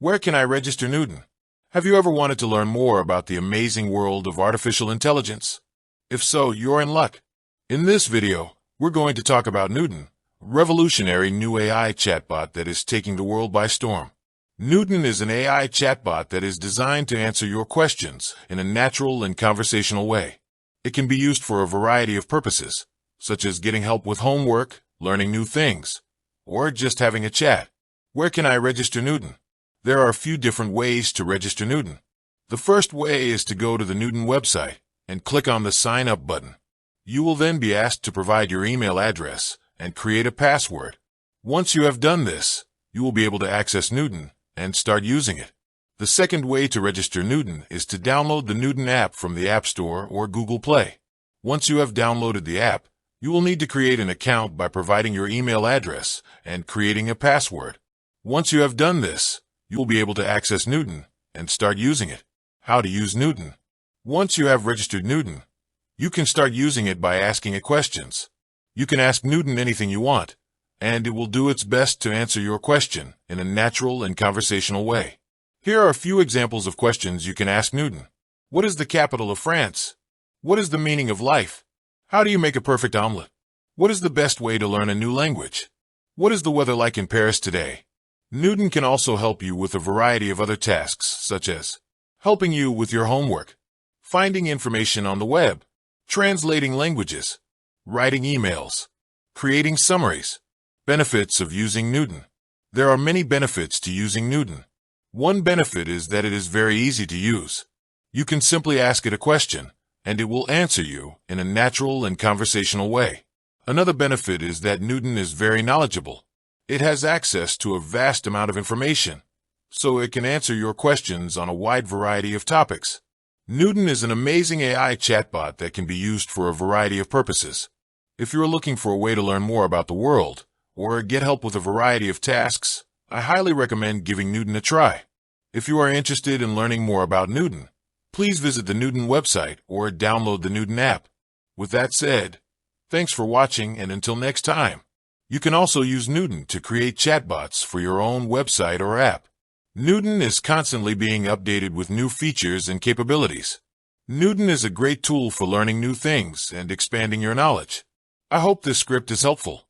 Where can I register Newton? Have you ever wanted to learn more about the amazing world of artificial intelligence? If so, you're in luck. In this video, we're going to talk about Newton, a revolutionary new AI chatbot that is taking the world by storm. Newton is an AI chatbot that is designed to answer your questions in a natural and conversational way. It can be used for a variety of purposes, such as getting help with homework, learning new things, or just having a chat. Where can I register Newton? There are a few different ways to register Newton. The first way is to go to the Newton website and click on the Sign Up button. You will then be asked to provide your email address and create a password. Once you have done this, you will be able to access Newton and start using it. The second way to register Newton is to download the Newton app from the App Store or Google Play. Once you have downloaded the app, you will need to create an account by providing your email address and creating a password. Once you have done this, you will be able to access Newton and start using it. How to use Newton? Once you have registered Newton, you can start using it by asking it questions. You can ask Newton anything you want, and it will do its best to answer your question in a natural and conversational way. Here are a few examples of questions you can ask Newton. What is the capital of France? What is the meaning of life? How do you make a perfect omelet? What is the best way to learn a new language? What is the weather like in Paris today? Newton can also help you with a variety of other tasks, such as helping you with your homework, finding information on the web, translating languages, writing emails, creating summaries. Benefits of using Newton. There are many benefits to using Newton. One benefit is that it is very easy to use. You can simply ask it a question, and it will answer you in a natural and conversational way. Another benefit is that Newton is very knowledgeable. It has access to a vast amount of information, so it can answer your questions on a wide variety of topics. Newton is an amazing AI chatbot that can be used for a variety of purposes. If you're looking for a way to learn more about the world, or get help with a variety of tasks, I highly recommend giving Newton a try. If you are interested in learning more about Newton, please visit the Newton website or download the Newton app. With that said, thanks for watching, and until next time. You can also use Newton to create chatbots for your own website or app. Newton is constantly being updated with new features and capabilities. Newton is a great tool for learning new things and expanding your knowledge. I hope this script is helpful.